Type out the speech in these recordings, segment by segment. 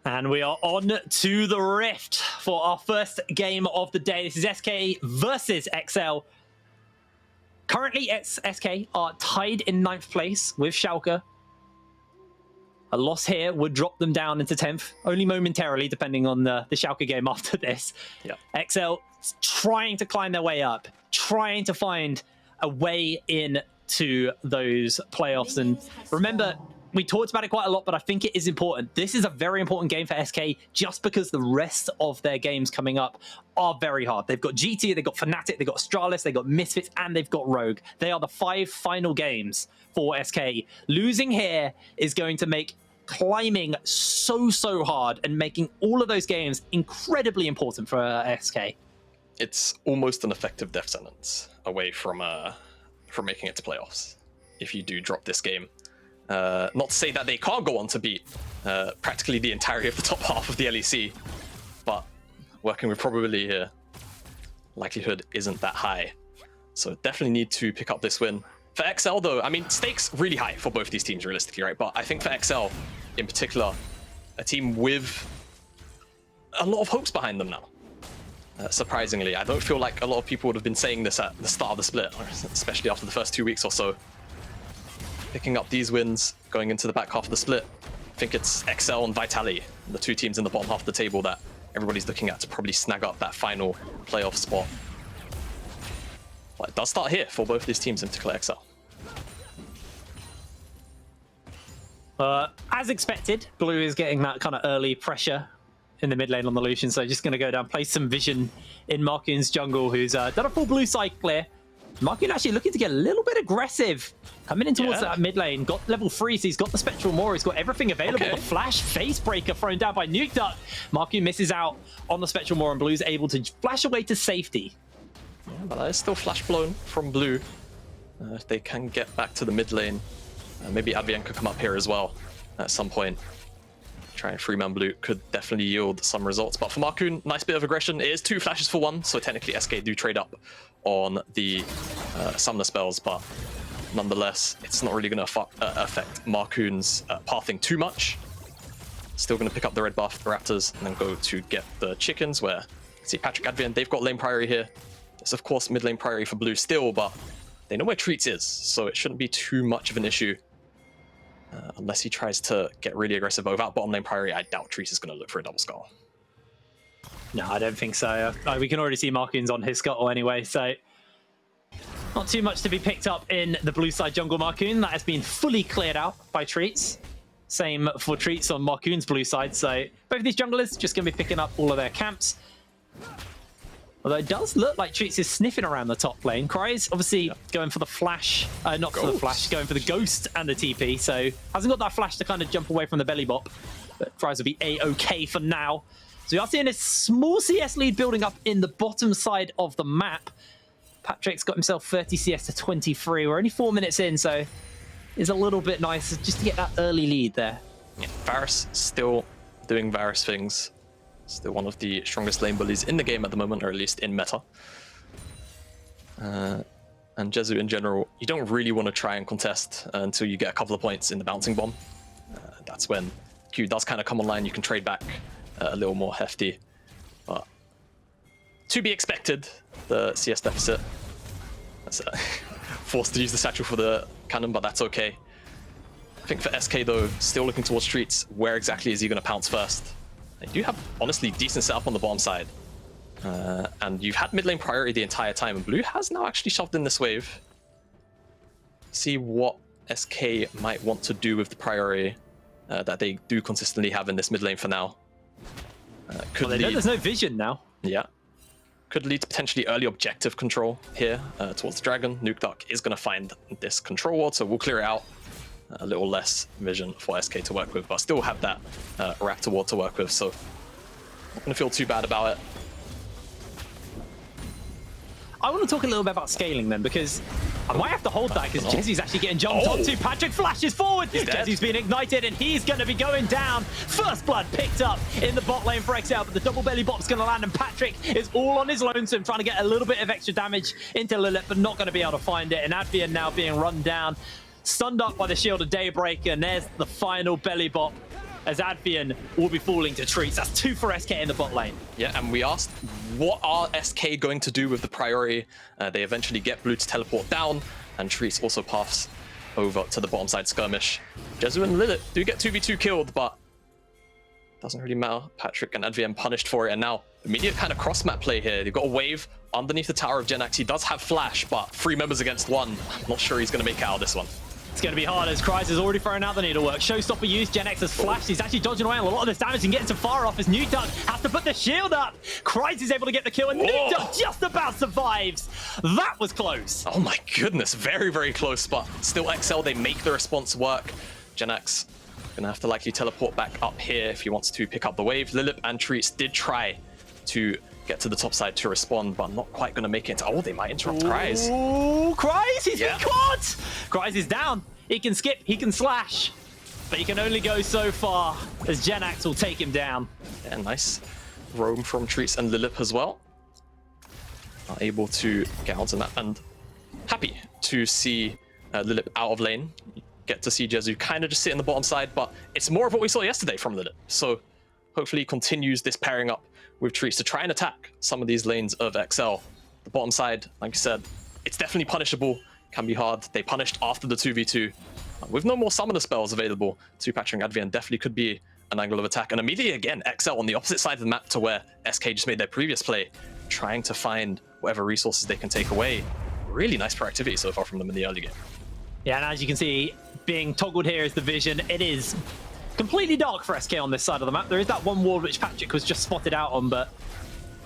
And we are on to the Rift for our first game of the day. This is SK versus XL. Currently, SK are tied in 9th place with Schalke. A loss here would drop them down into 10th, only momentarily, depending on the Schalke game after this. Yeah. XL trying to climb their way up, trying to find a way in to those playoffs. And remember, we talked about it quite a lot, but I think it is important. This is a very important game for SK just because the rest of their games coming up are very hard. They've got GT, they've got Fnatic, they've got Astralis, they've got Misfits, and they've got Rogue. They are the 5 final games for SK. Losing here is going to make climbing so hard and making all of those games incredibly important for SK. It's almost an effective death sentence away from making it to playoffs if you do drop this game. Not to say that they can't go on to beat practically the entirety of the top half of the LEC, but working with probability here, likelihood isn't that high. So definitely need to pick up this win. For XL though, I mean, stakes really high for both these teams realistically, right? But I think for XL in particular, a team with a lot of hopes behind them now. Surprisingly, I don't feel like a lot of people would have been saying this at the start of the split, especially after the first 2 weeks or so. Picking up these wins going into the back half of the split, I think it's XL and Vitality, the 2 teams in the bottom half of the table that everybody's looking at to probably snag up that final playoff spot. But it does start here for both these teams, in particular XL. As expected, Blue is getting that kind of early pressure in the mid lane on the Lucian, so just going to go down, place some vision in Markun's jungle, who's done a full blue side clear. Markun actually looking to get a little bit aggressive. Coming in towards that mid lane, got level 3, so he's got the Spectral Maw, he's got everything available. The flash face breaker thrown down by Nuke Duck. Markun misses out on the Spectral Maw, and Blue's able to flash away to safety. Yeah, but that is still flash blown from Blue. If they can get back to the mid lane, maybe Advienne could come up here as well at some point. Trying Freeman Blue could definitely yield some results. But for Markun, nice bit of aggression. It is 2 flashes for 1, so technically SK do trade up on the summoner spells, but nonetheless, it's not really going to affect Markun's pathing too much. Still going to pick up the red buff, the Raptors, and then go to get the chickens, where see Patrick Advienne, they've got lane priority here. It's of course mid lane priority for Blue still, but they know where Treats is, so it shouldn't be too much of an issue. Unless he tries to get really aggressive without bottom lane priority, I doubt Treats is going to look for a double skull. No, I don't think so. We can already see Markun's on his scuttle anyway, so not too much to be picked up in the blue side jungle Markun. That has been fully cleared out by Treats. Same for Treats on Markun's blue side, so both of these junglers just going to be picking up all of their camps. Although it does look like Treats is sniffing around the top lane. Cry's obviously going for the flash, not for the flash, going for the ghost and the TP. So hasn't got that flash to kind of jump away from the belly bop. But Cry's will be A-OK for now. So we are seeing a small CS lead building up in the bottom side of the map. Patrick's got himself 30 CS to 23. We're only 4 minutes in, so it's a little bit nice just to get that early lead there. Yeah, Varus still doing Varus things. Still one of the strongest lane bullies in the game at the moment, or at least in meta. And Jezu in general, you don't really want to try and contest until you get a couple of points in the bouncing bomb. That's when Q does kind of come online, you can trade back a little more hefty. But to be expected, the CS deficit. That's forced to use the satchel for the cannon, but that's okay. I think for SK though, still looking towards Treats, where exactly is he going to pounce first? They do have, honestly, decent setup on the bottom side. And you've had mid lane priority the entire time, and Blue has now actually shoved in this wave. See what SK might want to do with the priority that they do consistently have in this mid lane for now. Well, they know there's no vision now. Yeah. Could lead to potentially early objective control here towards the dragon. Nuke Duck is going to find this control ward, so we'll clear it out. A little less vision for SK to work with, but still have that Raptor ward to work with, so not going to feel too bad about it. I want to talk a little bit about scaling then, because I might have to hold that, because Jesse's actually getting jumped onto. Patrick flashes forward. Jesse's been ignited, and he's going to be going down. First blood picked up in the bot lane for XL, but the double belly bop's going to land, and Patrick is all on his lonesome, trying to get a little bit of extra damage into Lilith, but not going to be able to find it. And Advienne now being run down, stunned up by the Shield of Daybreak, and there's the final belly bop. as Advian will be falling to Treats. That's 2 for SK in the bot lane. Yeah, and we asked, what are SK going to do with the priority? They eventually get blue to teleport down, and Treats also pass over to the bottom side skirmish. Jezu and Lilith do get 2v2 killed, but doesn't really matter. Patrick and Advian punished for it, and now immediate kind of cross-map play here. They've got a wave underneath the tower of Genax. He does have flash, but 3 members against 1. I'm not sure he's going to make it out of this one. It's going to be hard as Kryze has already thrown out the needlework. Showstopper used, Genax has flashed. He's actually dodging away on a lot of this damage and getting some fire off as Nukeduck has to put the shield up. Kryze is able to get the kill, and Nukeduck just about survives. That was close. Oh my goodness, very, very close, but still XL, they make the response work. Genax gonna have to likely teleport back up here if he wants to pick up the wave. Lilip and Treats did try to get to the top side to respond, but not quite gonna make it. Oh, they might interrupt Kryze. Oh, Kryze, he's been caught! Kryze is down. He can skip, he can slash, but he can only go so far as Genax will take him down. Yeah, nice roam from Treats and Lilip as well. Are able to get onto that, and happy to see Lilip out of lane. Get to see Jezu kind of just sit in the bottom side, but it's more of what we saw yesterday from Lilip. So hopefully he continues this pairing up with Treats to try and attack some of these lanes of XL. The bottom side, like I said, it's definitely punishable, can be hard. They punished after the 2v2. With no more summoner spells available to Patrick and Advian, definitely could be an angle of attack. And immediately again, XL on the opposite side of the map to where SK just made their previous play, trying to find whatever resources they can take away. Really nice proactivity so far from them in the early game. Yeah, and as you can see, being toggled here is the vision. It is completely dark for SK on this side of the map. There is that one ward which Patrick was just spotted out on, but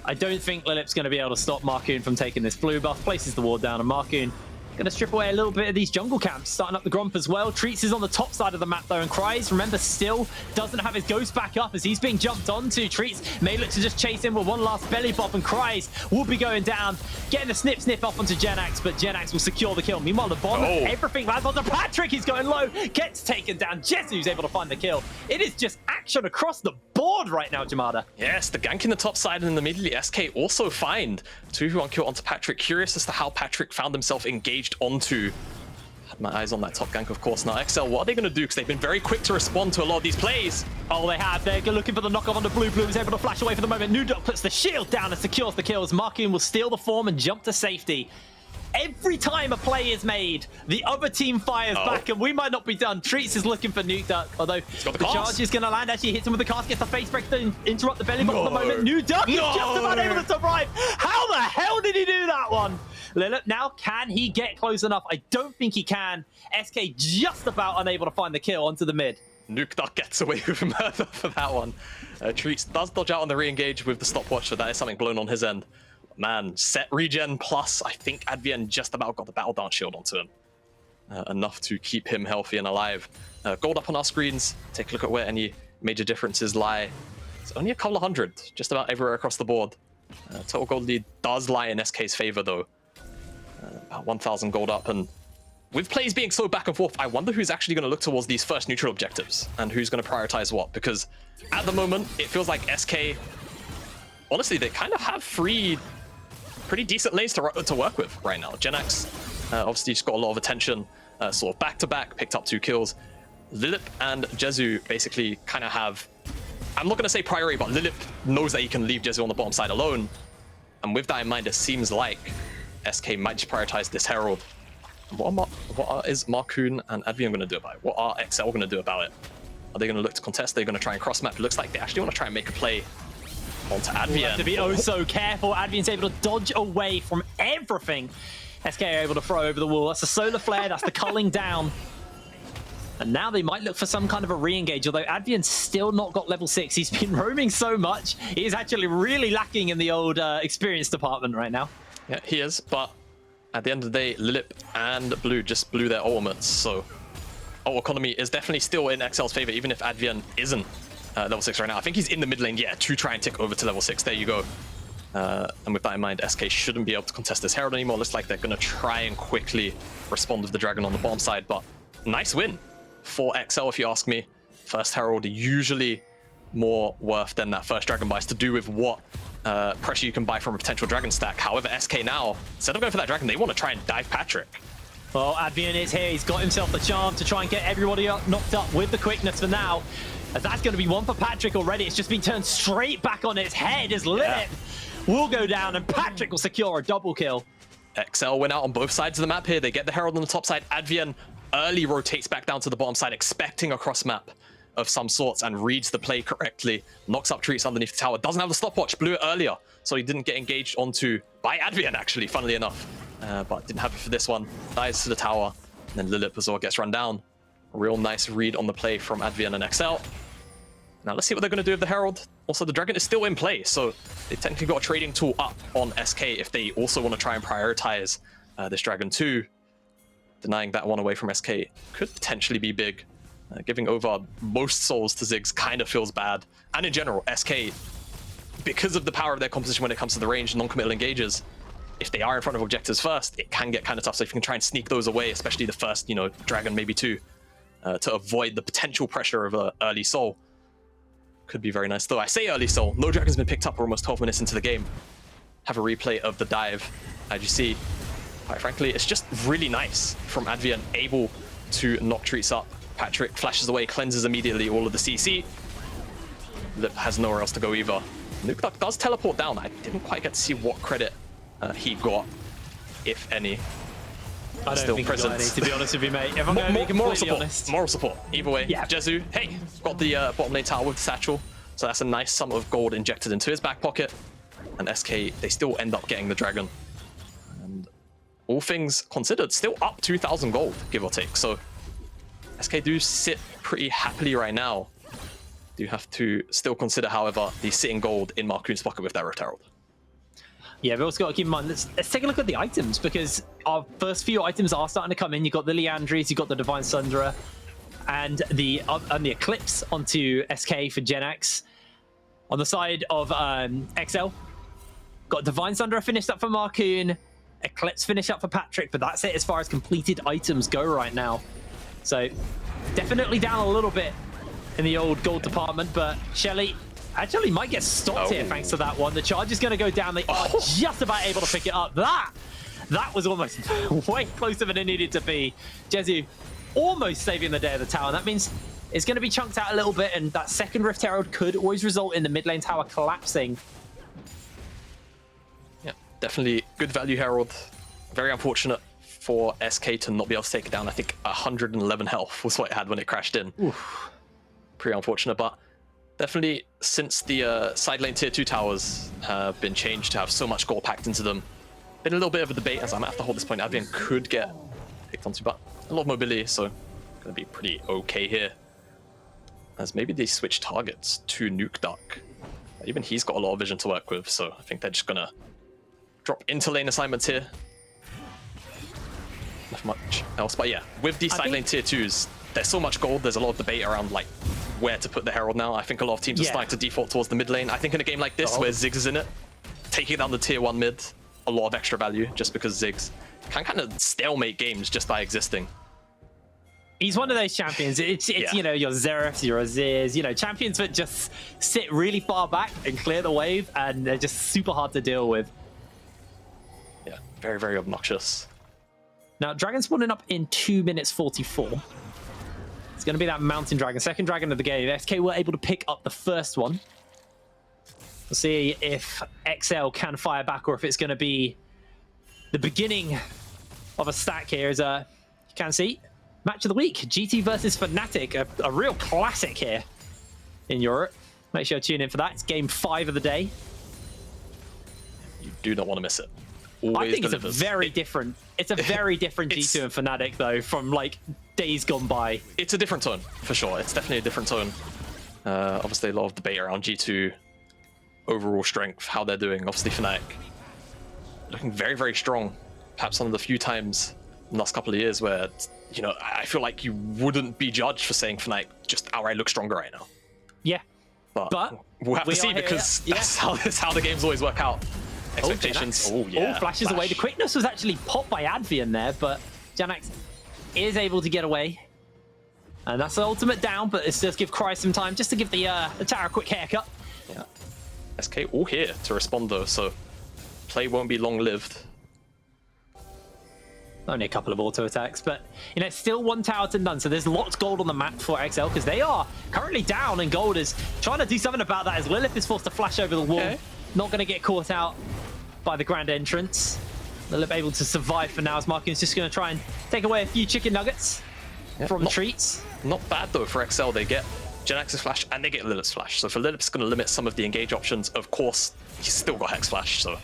I don't think Lilip's going to be able to stop Marcoon from taking this blue buff. Places the ward down, and Marcoon going to strip away a little bit of these jungle camps, starting up the Gromp as well. Treats is on the top side of the map though, and Kryze, remember, still doesn't have his ghost back up as he's being jumped onto. Treats may look to just chase in with one last belly bop, and Kryze will be going down, getting the snip up onto Genax, but Genax will secure the kill. Meanwhile, the bottom, everything lands onto Patrick. He's going low, gets taken down. Jezu's able to find the kill. It is just action across the board right now, Jamada. Yes, the gank in the top side, and then immediately SK also find 2v1 kill onto Patrick. Curious as to how Patrick found himself engaged onto. Had my eyes on that top gank, of course. Now XL, what are they going to do? Because they've been very quick to respond to a lot of these plays. Oh, they have. They're looking for the knockoff on the blue. Blue is able to flash away for the moment. Nukeduck puts the shield down and secures the kills. Marcoon will steal the form and jump to safety. Every time a play is made, the other team fires back, and we might not be done. Treats is looking for Nukeduck, although the charge is going to land. Actually hits him with the cast, gets the face break to interrupt the belly button at the moment. Nukeduck is just about able to survive. How the hell did he do that one? Lilith, now can he get close enough? I don't think he can. SK just about unable to find the kill onto the mid. Nukeduck gets away with murder for that one. Treats does dodge out on the re-engage with the stopwatch, so that is something blown on his end. Man, set regen plus, I think Advian just about got the Battle Dance shield onto him. Enough to keep him healthy and alive. Gold up on our screens. Take a look at where any major differences lie. It's only a couple of hundred, just about everywhere across the board. Total gold lead does lie in SK's favor though. About 1,000 gold up, and with plays being so back and forth, I wonder who's actually going to look towards these first neutral objectives and who's going to prioritize what, because at the moment, it feels like SK, honestly, they kind of have three pretty decent lanes to work with right now. Genax obviously just got a lot of attention, sort of back-to-back, picked up 2 kills. Lilip and Jezu basically kind of have, I'm not going to say priority, but Lilip knows that he can leave Jezu on the bottom side alone. And with that in mind, it seems like SK might just prioritize this Herald. What is Marcoon and Advian going to do about it? What are XL going to do about it? Are they going to look to contest? They're going to try and cross-map. It looks like they actually want to try and make a play onto Advian. Have to be oh so careful. Advian's able to dodge away from everything. SK are able to throw over the wall. That's the solar flare. That's the culling down. And now they might look for some kind of a re-engage, although Advian's still not got level 6. He's been roaming so much. He is actually really lacking in the old experience department right now. Yeah, he is, but at the end of the day, Lilip and Blue just blew their ultimates, so ult economy is definitely still in XL's favor, even if Advian isn't level 6 right now. I think he's in the mid lane, yeah, to try and tick over to level 6. There you go. And with that in mind, SK shouldn't be able to contest this Herald anymore. Looks like they're going to try and quickly respond with the Dragon on the bottom side, but nice win for XL, if you ask me. First Herald, usually more worth than that first Dragon buy. It's to do with what pressure you can buy from a potential Dragon stack. However, SK now, instead of going for that Dragon, they want to try and dive Patrick. Well, Advian is here. He's got himself the charm to try and get everybody knocked up with the quickness for now. As that's going to be one for Patrick already. It's just been turned straight back on its head as Lilith will go down and Patrick will secure a double kill. XL went out on both sides of the map here. They get the Herald on the top side. Advian early rotates back down to the bottom side, expecting a cross map of some sorts, and reads the play correctly. Knocks up Treats underneath the tower. Doesn't have the stopwatch. Blew it earlier, so he didn't get engaged onto by Advian, actually, funnily enough. But didn't have it for this one. Dies to the tower, and then Lilith Bazaar gets run down. A real nice read on the play from Advian and XL. Now let's see what they're going to do with the Herald. Also, the Dragon is still in play, so they've technically got a trading tool up on SK if they also want to try and prioritize this Dragon too. Denying that one away from SK could potentially be big. Giving over most souls to Ziggs kind of feels bad. And in general, SK, because of the power of their composition when it comes to the range and non-committal engages, if they are in front of objectives first, it can get kind of tough. So if you can try and sneak those away, especially the first, Dragon, maybe two, to avoid the potential pressure of an early soul, could be very nice. Though I say early soul, no Dragon's been picked up. We're almost 12 minutes into the game. Have a replay of the dive. As you see, quite frankly, it's just really nice from Advian, able to knock Treats up. Patrick flashes away, cleanses immediately all of the CC. Lip has nowhere else to go either. Nuke Duck does teleport down. I didn't quite get to see what credit he got, if any. I don't think he got any, to be honest with you, mate. If I'm going to be moral completely support. honest. Moral support. Either way, Yeah. Jezu, hey, got the bottom lane tower with the satchel. So that's a nice sum of gold injected into his back pocket. And SK, they still end up getting the Dragon. And all things considered, still up 2,000 gold, give or take. So SK do sit pretty happily right now. Do have to still consider, however, the sitting gold in Marcoon's pocket with that Rift Herald. Yeah, but also got to keep in mind, let's take a look at the items, because our first few items are starting to come in. You've got the Liandry's, you've got the Divine Sundra, and the Eclipse onto SK for Gen X. On the side of XL, got Divine Sundra finished up for Marcoon, Eclipse finished up for Patrick, but that's it as far as completed items go right now. So definitely down a little bit in the old gold department, but Shelly actually might get stopped here thanks to that one. The charge is going to go down. They are just about able to pick it up. That was almost way closer than it needed to be. Jezu almost saving the day of the tower. That means it's going to be chunked out a little bit, and that second Rift Herald could always result in the mid lane tower collapsing. Yeah, definitely good value Herald. Very unfortunate for SK to not be able to take it down. I think 111 health was what it had when it crashed in. Oof. Pretty unfortunate, but definitely since the side lane tier 2 towers have been changed to have so much gold packed into them, been a little bit of a debate, as I might have to hold this point. Advian could get picked onto, but a lot of mobility, so going to be pretty okay here. As maybe they switch targets to Nuke Duck. Even he's got a lot of vision to work with, so I think they're just going to drop into lane assignments here. Not much else, but yeah, with these side lane tier 2s, there's so much gold, there's a lot of debate around like where to put the Herald now. I think a lot of teams are starting to default towards the mid lane. I think in a game like this, where Ziggs is in it, taking down the tier 1 mid, a lot of extra value, just because Ziggs can kind of stalemate games just by existing. He's one of those champions. It's you know, your Zerefs, your Azirs, champions that just sit really far back and clear the wave, and they're just super hard to deal with. Yeah, very, very obnoxious. Now, Dragon spawning up in 2 minutes 44. It's going to be that Mountain Dragon, second Dragon of the game. SK were able to pick up the first one. We'll see if XL can fire back, or if it's going to be the beginning of a stack here. As you can see, match of the week, GT versus Fnatic, a real classic here in Europe. Make sure to tune in for that. It's game 5 of the day. You do not want to miss it. Always I think delivers. it's a very different G2 and Fnatic, though, from like days gone by. It's a different tone, for sure. It's definitely a different tone. Obviously, a lot of debate around G2 overall strength, how they're doing. Obviously, Fnatic looking very, very strong. Perhaps one of the few times in the last couple of years where, I feel like you wouldn't be judged for saying Fnatic just outright look stronger right now. Yeah. But we'll have to see, because that's how the games always work out. Expectations. Flashes away. The quickness was actually popped by Advian there, but Janax is able to get away. And that's the ultimate down, but it does give Cry some time just to give the tower a quick haircut. Yeah. SK all here to respond though, so play won't be long-lived. Only a couple of auto attacks, but you know, still 1 tower to none. So there's lots of gold on the map for XL because they are currently down, and gold is trying to do something about that as Lilith is forced to flash over the wall. Okay. Not going to get caught out by the grand entrance. Lilith able to survive for now as Marcoon's just going to try and take away a few chicken nuggets from the treats. Not bad though for XL. They get Genax's flash and they get Lilith's flash. So for Lilith, it's going to limit some of the engage options. Of course, he's still got Hex flash, so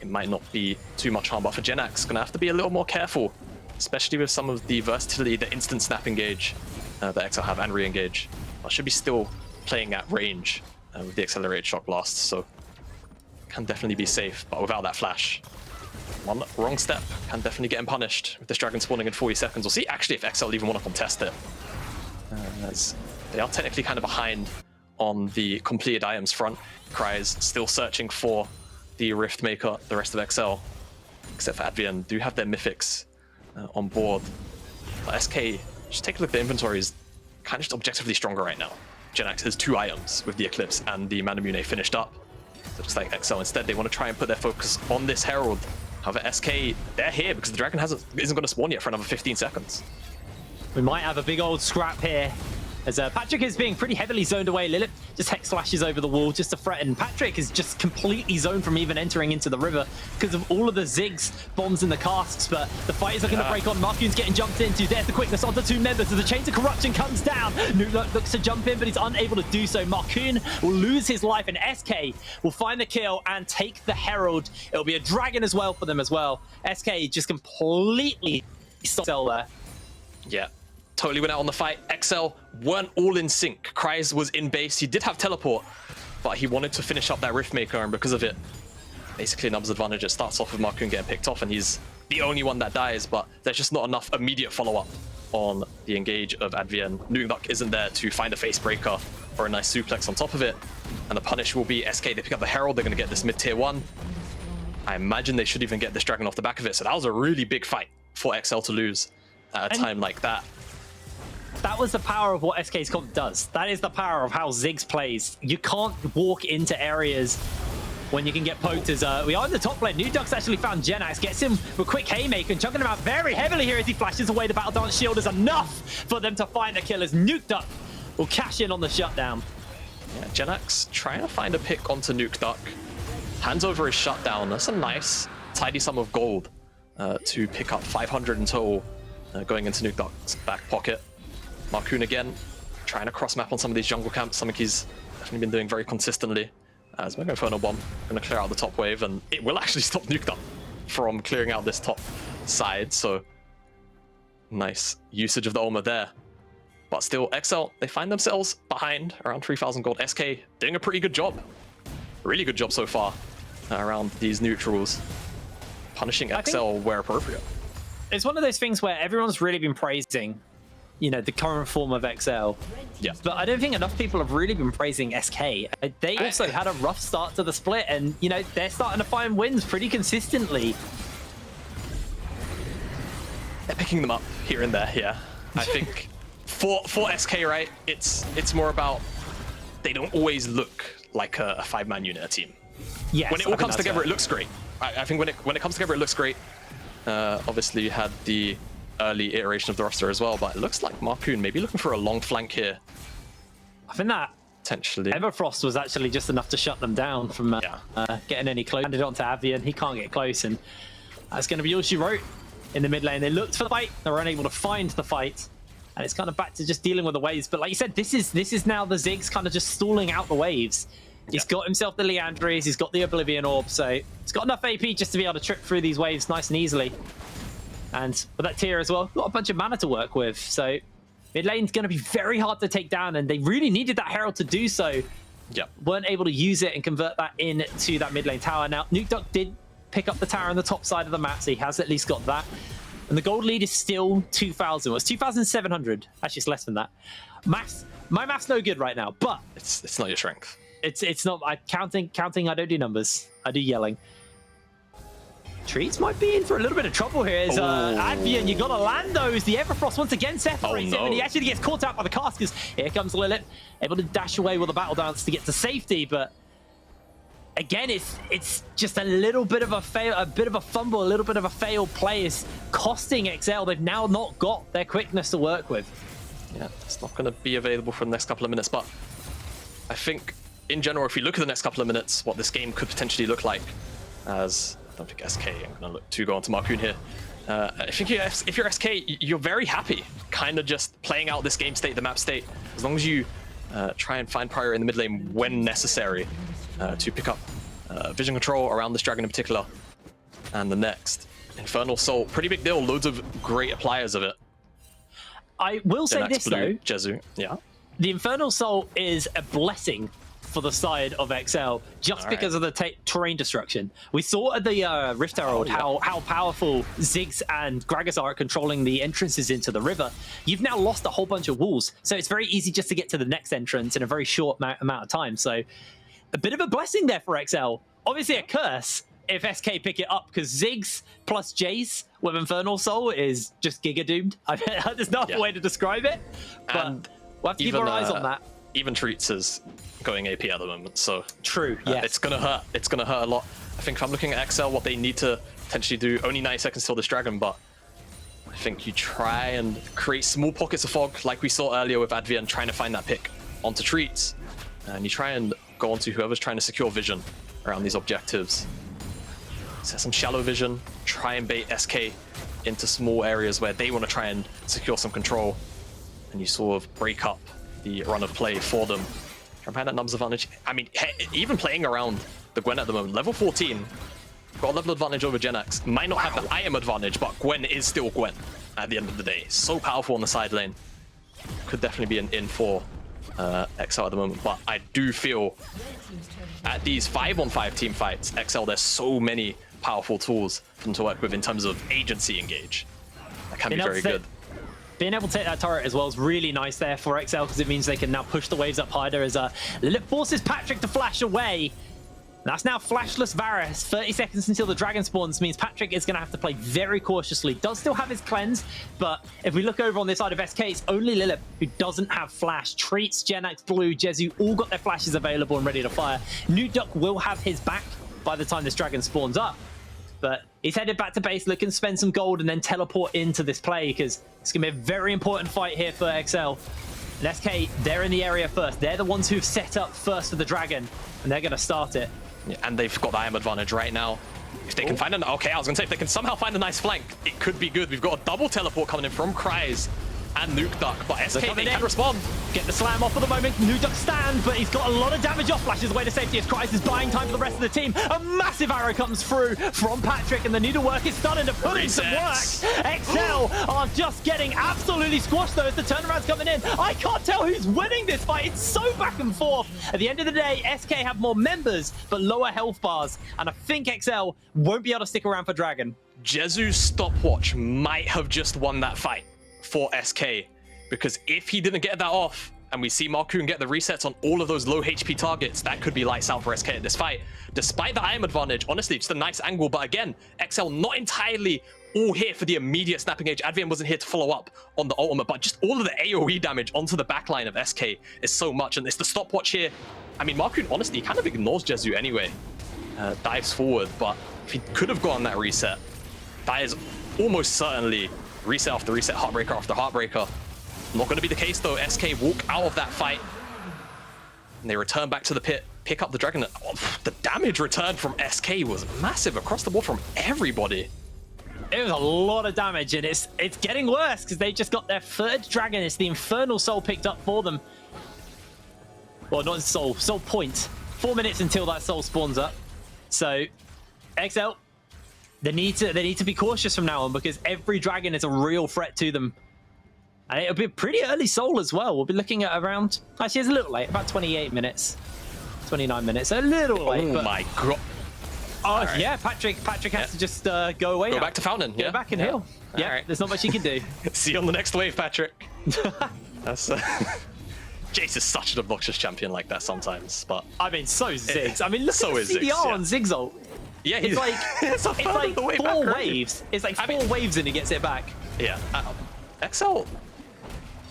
it might not be too much harm, but for Genax, gonna have to be a little more careful, especially with some of the versatility, the instant snap engage that XL have and re-engage. But should be still playing at range with the accelerated shock blast, so can definitely be safe, but without that flash. One wrong step can definitely get him punished with this dragon spawning in 40 seconds. We'll see actually if XL even want to contest it. As they are technically kind of behind on the completed items front. Cry's still searching for the Rift Maker, the rest of XL, except for Advian, do have their mythics on board. But SK, just take a look at the inventory, is kind of just objectively stronger right now. Genax has 2 items with the Eclipse and the Manamune finished up. So just like XL, instead they want to try and put their focus on this Herald. However, SK, they're here because the dragon isn't going to spawn yet for another 15 seconds. We might have a big old scrap here. As Patrick is being pretty heavily zoned away. Lilith just Hex flashes over the wall just to threaten. Patrick is just completely zoned from even entering into the river because of all of the Ziggs, bombs, and the casks. But the fight is looking to break on. Marcoon's getting jumped into. There's the quickness onto 2 members as the Chains of Corruption comes down. Nuke looks to jump in, but he's unable to do so. Marcoon will lose his life, and SK will find the kill and take the Herald. It'll be a dragon as well for them as well. SK just completely stopped there. Yeah. Totally went out on the fight. XL weren't all in sync. Cry's was in base. He did have teleport, but he wanted to finish up that Rift Maker, and because of it, basically numbers advantage. It starts off with Marcoon getting picked off, and he's the only one that dies, but there's just not enough immediate follow-up on the engage of Advian. Nuke isn't there to find a face breaker or a nice suplex on top of it, and the punish will be SK. They pick up the Herald. They're going to get this mid-tier 1. I imagine they should even get this dragon off the back of it, so that was a really big fight for XL to lose at a time like that. That was the power of what SK's comp does. That is the power of how Ziggs plays. You can't walk into areas when you can get poked. As we are in the top lane. Nuke actually found Genax, gets him with a quick haymaker and chunking him out very heavily here as he flashes away. The Battle Dance shield is enough for them to find the killers. Nuke will cash in on the shutdown. Yeah, Genax trying to find a pick onto Nuke. Hands over his shutdown. That's a nice tidy sum of gold to pick up 500 in total going into Nuke's back pocket. Marcoon again, trying to cross-map on some of these jungle camps, something he's definitely been doing very consistently. As Mega Inferno Bomb going to clear out the top wave, and it will actually stop Nuke from clearing out this top side, so nice usage of the Oma there. But still, XL, they find themselves behind around 3,000 gold. SK doing a pretty good job. Really good job so far around these neutrals, punishing XL where appropriate. It's one of those things where everyone's really been praising, you know, the current form of XL. Yeah. But I don't think enough people have really been praising SK. They also had a rough start to the split, and, you know, they're starting to find wins pretty consistently. They're picking them up here and there, yeah. I think for SK, right, it's more about they don't always look like a 5-man unit, a team. Yes, when it all comes together, it looks great. I think when it comes together, it looks great. Obviously, you had the early iteration of the roster as well, but it looks like Marcoon maybe looking for a long flank here. I think that potentially Everfrost was actually just enough to shut them down from getting any close. Handed on to Avian, he can't get close, and that's going to be all she wrote in the mid lane. They looked for the fight, they were unable to find the fight, and it's kind of back to just dealing with the waves. But like you said, this is now the Ziggs kind of just stalling out the waves. He's got himself the Leandries, he's got the Oblivion Orb, so he's got enough AP just to be able to trip through these waves nice and easily. And with that tier as well, got a bunch of mana to work with. So mid lane's going to be very hard to take down, and they really needed that Herald to do so. Yep. Weren't able to use it and convert that into that mid lane tower. Now, Nuke did pick up the tower on the top side of the map, so he has at least got that. And the gold lead is still 2,000. Well, it's 2,700. Actually, it's less than that. Maths, my math's no good right now, but it's not your strength. It's not. Counting. I don't do numbers. I do yelling. Treats might be in for a little bit of trouble here. As Advian, you gotta land those. The Everfrost once again separates him, and he actually gets caught out by the casters. Here comes Lilith, able to dash away with a battle dance to get to safety, but again, it's just a little bit of a fail, a bit of a fumble, a little bit of a failed play is costing XL. They've now not got their quickness to work with. Yeah, it's not going to be available for the next couple of minutes, but I think in general, if we look at the next couple of minutes, what this game could potentially look like, as I don't think SK, I'm going to look to go on to Marcoon here. I think if you're SK, you're very happy, kind of just playing out this game state, the map state, as long as you try and find prior in the mid lane when necessary to pick up vision control around this dragon in particular. And the next, Infernal Soul, pretty big deal, loads of great appliers of it. I will say this though, Jezu, yeah. The Infernal Soul is a blessing for the side of XL, just because of the terrain destruction. We saw at the Rift Herald how powerful Ziggs and Gragas are at controlling the entrances into the river. You've now lost a whole bunch of walls, so it's very easy just to get to the next entrance in a very short amount of time. So a bit of a blessing there for XL. Obviously a curse if SK pick it up, because Ziggs plus Jace with Infernal Soul is just giga doomed. There's no other way to describe it, but we'll have to keep our eyes on that. Even Treats is going AP at the moment, so true. Yes, it's gonna hurt. It's gonna hurt a lot. I think if I'm looking at XL, what they need to potentially do, only 90 seconds till this dragon, but I think you try and create small pockets of fog, like we saw earlier with Advian trying to find that pick onto Treats, and you try and go onto whoever's trying to secure vision around these objectives. Set some shallow vision, try and bait SK into small areas where they want to try and secure some control, and you sort of break up the run of play for them. Try and find that numbers advantage. I mean, even playing around the Gwen at the moment, level 14, got a level advantage over Genax. Might not have the IM advantage, but Gwen is still Gwen at the end of the day. So powerful on the side lane. Could definitely be an in for XL at the moment, but I do feel at these 5-on-5 team fights, XL, there's so many powerful tools for them to work with in terms of agency engage. That can be very good. Being able to take that turret as well is really nice there for XL, because it means they can now push the waves up higher as Lilith forces Patrick to flash away. That's now flashless Varus. 30 seconds until the dragon spawns means Patrick is going to have to play very cautiously. Does still have his cleanse, but if we look over on this side of SK, it's only Lilith who doesn't have flash. Treats, Genax, Blue, Jezu all got their flashes available and ready to fire. New Duck will have his back by the time this dragon spawns up, but he's headed back to base, looking to spend some gold and then teleport into this play, because it's going to be a very important fight here for XL. And SK, they're in the area first. They're the ones who've set up first for the dragon, and they're going to start it. Yeah, and they've got the IM advantage right now. If they can find an... Okay, I was going to say, if they can somehow find a nice flank, it could be good. We've got a double teleport coming in from Kryze and Nuke Duck, but SK, they can respond. Get the slam off for the moment. Nuke Duck stand, but he's got a lot of damage off. Flashes away to safety as Kryze is buying time for the rest of the team. A massive arrow comes through from Patrick, and the needlework is starting to put in some work. XL are just getting absolutely squashed, though, as the turnaround's coming in. I can't tell who's winning this fight. It's so back and forth. At the end of the day, SK have more members, but lower health bars, and I think XL won't be able to stick around for Dragon. Jezu's stopwatch might have just won that fight for SK, because if he didn't get that off and we see Marcoon get the resets on all of those low HP targets, that could be lights out for SK at this fight. Despite the IM advantage, honestly, just a nice angle, but again, XL not entirely all here for the immediate snapping age. Advian wasn't here to follow up on the ultimate, but just all of the AoE damage onto the backline of SK is so much, and it's the stopwatch here. I mean, Marcoon honestly kind of ignores Jezu anyway. Dives forward, but if he could have gotten that reset, that is almost certainly reset after reset, heartbreaker after heartbreaker. Not going to be the case though. SK walk out of that fight, and they return back to the pit, pick up the dragon. Oh, the damage return from SK was massive across the board from everybody. It was a lot of damage, and it's getting worse because they just got their third dragon. It's the Infernal Soul picked up for them. Well, not Soul, Soul Point. 4 minutes until that Soul spawns up. So, XL, they need to be cautious from now on, because every dragon is a real threat to them. And it'll be a pretty early Soul as well. We'll be looking at around... Actually, it's a little late. About 28 minutes. 29 minutes. A little late. Oh my god. Oh, right. Yeah. Patrick has to just go away. Go now. back to Fountain. Go back and heal. Yeah, right. There's not much he can do. See you on the next wave, Patrick. That's... Jace is such an obnoxious champion like that sometimes, but... I mean, so Ziggs. I mean, look at the CDR on Ziggs ult. Yeah, it's like, it's like four waves. It's like four waves and he gets it back. Yeah. XL...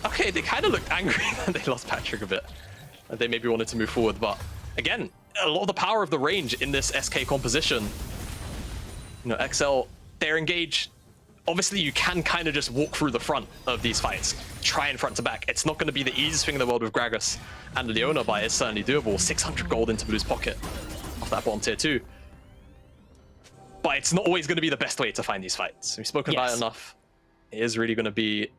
Okay, they kind of looked angry that they lost Patrick a bit. They maybe wanted to move forward, but again, a lot of the power of the range in this SK composition. You know, XL, they're engaged. Obviously, you can kind of just walk through the front of these fights, try and front to back. It's not going to be the easiest thing in the world with Gragas and Leona, but it's certainly doable. 600 gold into Blue's pocket off that bottom tier 2. But it's not always going to be the best way to find these fights. We've spoken about it enough. It is really going to be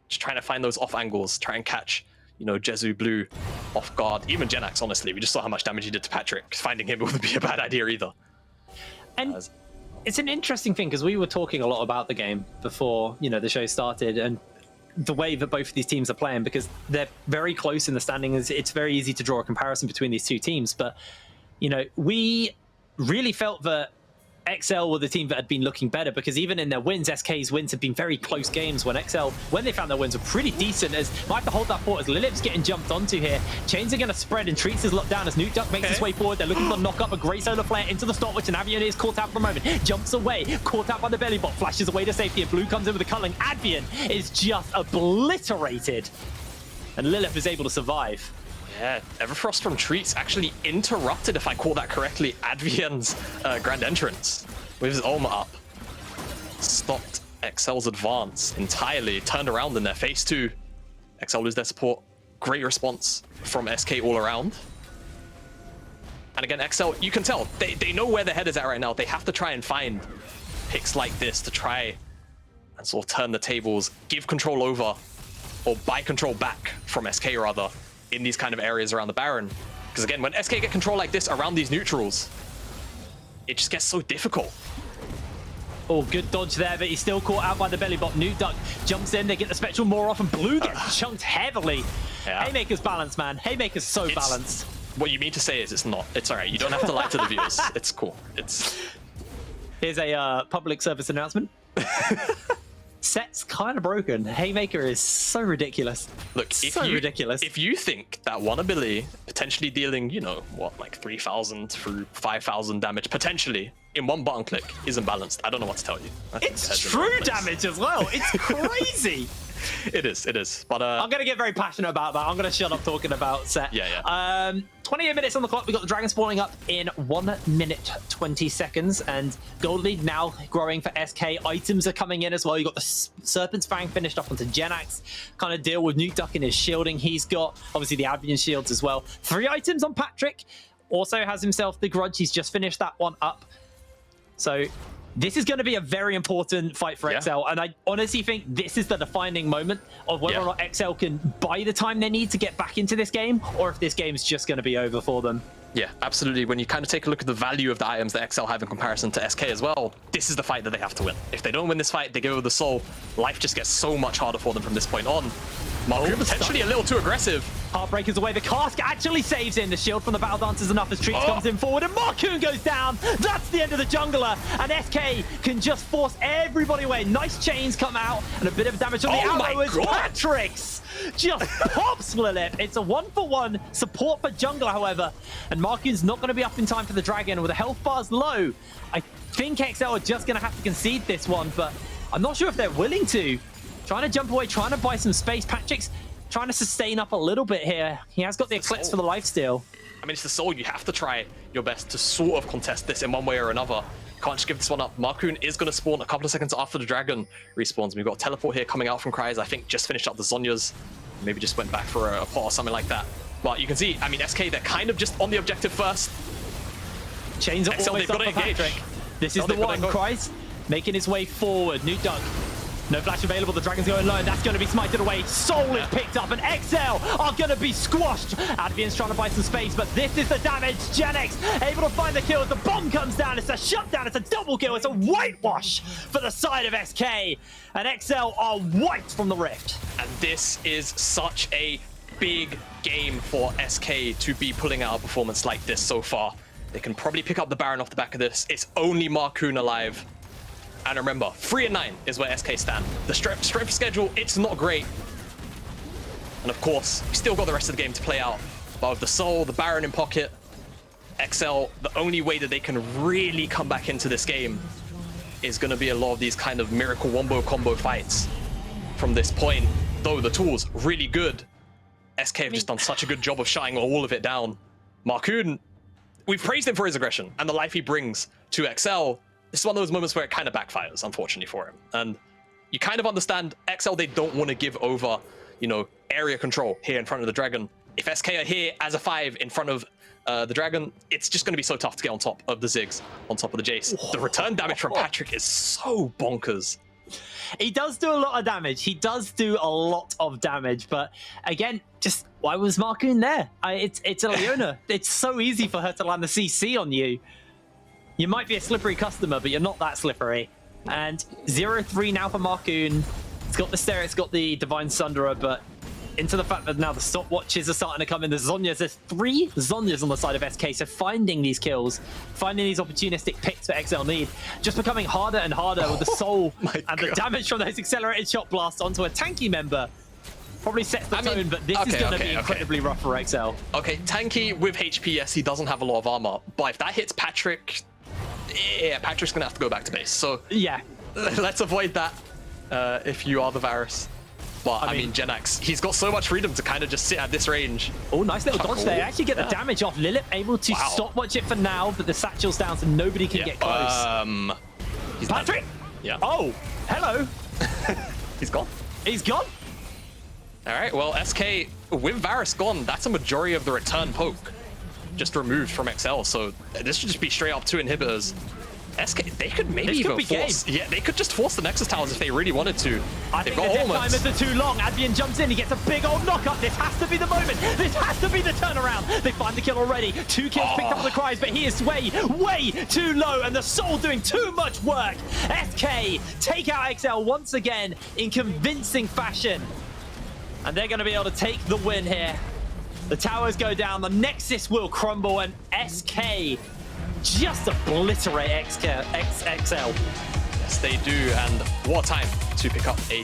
just trying to find those off angles, try and catch, you know, Jezu Blue off guard. Even Genax, honestly, we just saw how much damage he did to Patrick. Finding him wouldn't be a bad idea either. And it's an interesting thing because we were talking a lot about the game before, you know, the show started, and the way that both of these teams are playing, because they're very close in the standings. It's very easy to draw a comparison between these two teams. But, you know, we really felt that XL were the team that had been looking better, because even in their wins, SK's wins have been very close games when XL, when they found their wins, were pretty decent. As might have to hold that fort as Lilip's getting jumped onto here. Chains are going to spread and Treats is locked down as Nuke Duck makes his way forward. They're looking to knock up a great solar flare into the stop, which an Avian is caught out for a moment. Jumps away, caught out by the belly bot, flashes away to safety, and Blue comes in with a culling. Avian is just obliterated, and Lilip is able to survive. Yeah, Everfrost from Treats actually interrupted, if I call that correctly, Advian's grand entrance with his Ulma up. Stopped XL's advance entirely, turned around in their face too. XL lose their support. Great response from SK all around. And again, XL, you can tell, they know where their head is at right now. They have to try and find picks like this to try and sort of turn the tables, give control over, or buy control back from SK rather, in these kind of areas around the Baron. Because again, when SK get control like this around these neutrals, it just gets so difficult. Oh, good dodge there, but he's still caught out by the belly bot. Nuke Duck jumps in, they get the Spectral more off, and Blue gets chunked heavily. Yeah. Haymaker's balanced, man. Haymaker's so balanced. What you mean to say is it's not. It's all right. You don't have to lie to the viewers. It's cool. Here's a public service announcement. Set's kind of broken. Haymaker is so ridiculous. Look, ridiculous. If you think that one ability potentially dealing, you know, what, like 3,000 through 5,000 damage potentially in one button click isn't balanced, I don't know what to tell you. It's true damage as well. It's crazy. It is. But I'm gonna get very passionate about that. I'm gonna shut up talking about Set. Yeah. 28 minutes on the clock. We got the dragon spawning up in 1 minute 20 seconds, and gold lead now growing for SK. Items are coming in as well. You got the Serpent's Fang finished off onto Genax. Kind of deal with Nuke Duck in his shielding. He's got obviously the Avian shields as well. 3 items on Patrick. Also has himself the Grudge. He's just finished that one up. So this is going to be a very important fight for XL, and I honestly think this is the defining moment of whether or not XL can buy the time they need to get back into this game, or if this game's just going to be over for them. Yeah, absolutely. When you kind of take a look at the value of the items that XL have in comparison to SK as well, this is the fight that they have to win. If they don't win this fight, they go with the soul. Life just gets so much harder for them from this point on. Marcoon potentially a little too aggressive. Heartbreaker's away. The cask actually saves him. The shield from the Battle Dancers enough as Treats comes in forward, and Marcoon goes down. That's the end of the jungler, and SK can just force everybody away. Nice chains come out, and a bit of damage on the arrow as Patrick's just pops Lilip. It's a 1-for-1 support for jungler, however, and Marcoon's not going to be up in time for the dragon with the health bars low. I think XL are just going to have to concede this one, but I'm not sure if they're willing to. Trying to jump away, trying to buy some space. Patrick's trying to sustain up a little bit here. He has got the Eclipse for the lifesteal. I mean, it's the soul. You have to try your best to sort of contest this in one way or another. Can't just give this one up. Marcoon is going to spawn a couple of seconds after the dragon respawns. We've got a teleport here coming out from Cries. I think just finished up the Zhonya's. Maybe just went back for a pot or something like that. But you can see, I mean, SK, they're kind of just on the objective first. Chains are always up for Patrick. This is the one. Cries making his way forward. Nuke Duck. No flash available, the dragon's going low, and that's going to be smited away. Soul is picked up, and XL are going to be squashed. Advian's trying to buy some space, but this is the damage. Genax able to find the kill as the bomb comes down. It's a shutdown, it's a double kill, it's a whitewash for the side of SK. And XL are wiped from the Rift. And this is such a big game for SK to be pulling out a performance like this so far. They can probably pick up the Baron off the back of this. It's only Marcoon alive. And remember, 3-9 is where SK stand. The strength schedule, it's not great. And of course, we still got the rest of the game to play out. But with the Soul, the Baron in pocket, XL, the only way that they can really come back into this game is going to be a lot of these kind of miracle wombo combo fights from this point. Though the tool's really good, SK have just done such a good job of shutting all of it down. Marcoon, we've praised him for his aggression and the life he brings to XL. This is one of those moments where it kind of backfires, unfortunately for him. And you kind of understand XL, they don't want to give over, you know, area control here in front of the Dragon. If SK are here as a 5 in front of the Dragon, it's just going to be so tough to get on top of the Ziggs, on top of the Jace. The return damage from Patrick is so bonkers. He does do a lot of damage. He does do a lot of damage. But again, just why was Marcoon there? It's a Leona. It's so easy for her to land the CC on you. You might be a slippery customer, but you're not that slippery. And 0-3 now for Marcoon. It's got the Stare, it's got the Divine Sunderer, but into the fact that now the stopwatches are starting to come in. The Zhonya's, there's 3 Zhonyas on the side of SK, so finding these kills, finding these opportunistic picks for XL need, just becoming harder and harder with the soul and the damage from those accelerated shot blasts onto a tanky member. Probably sets the tone, but this is going to be incredibly rough for XL. Okay, tanky with HP, yes, he doesn't have a lot of armor, but if that hits Patrick, yeah, Patrick's going to have to go back to base. So yeah, let's avoid that if you are the Varus. But I mean, Jenax, he's got so much freedom to kind of just sit at this range. Oh, nice little dodge there. Actually get the damage off. Lilith able to stopwatch it for now, but the satchel's down, so nobody can get close. He's Patrick? Yeah. Oh, hello. He's gone. He's gone. All right, well, SK, with Varus gone, that's a majority of the return poke just removed from XL, so this should just be straight up 2 inhibitors. SK, they could maybe even force... Yeah, they could just force the Nexus Towers if they really wanted to. I think the death timers are too long. Advian jumps in, he gets a big old knockup. This has to be the moment. This has to be the turnaround. They find the kill already. 2 kills picked up on the cries, but he is way too low, and the Soul doing too much work. SK take out XL once again in convincing fashion. And they're going to be able to take the win here. The towers go down, the Nexus will crumble, and SK just obliterate XL. Yes, they do, and what a time to pick up a